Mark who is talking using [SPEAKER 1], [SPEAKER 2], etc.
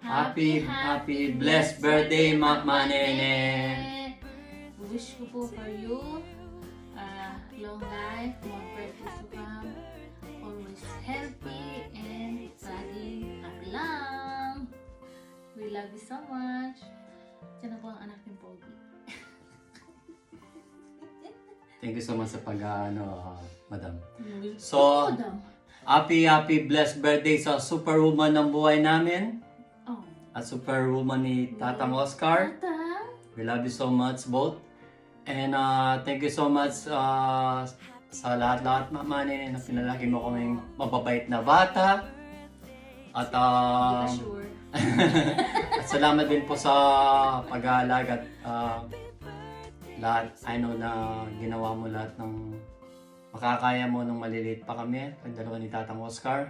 [SPEAKER 1] Happy blessed birthday, Mama Nene.
[SPEAKER 2] Wish ko po for you long life, more birthdays to come, always healthy and laging happy lang. We love you so much. Diyan na po ang anak ng Pogi.
[SPEAKER 1] Thank you so much sa madam. So, happy blessed birthday sa superwoman ng buhay namin.
[SPEAKER 2] Oh.
[SPEAKER 1] At superwoman ni Tatang Oscar.
[SPEAKER 2] Tata.
[SPEAKER 1] We love you so much both. And thank you so much sa lahat-lahat, Mama Nene, na pinalaki mo kaming mababait na bata. At
[SPEAKER 2] Sure.
[SPEAKER 1] at salamat din po sa pag-aalaga at lahat, I know na ginawa mo lahat ng makakaya mo nung maliliit pa kami, ang dalawa ni Tatang Oscar.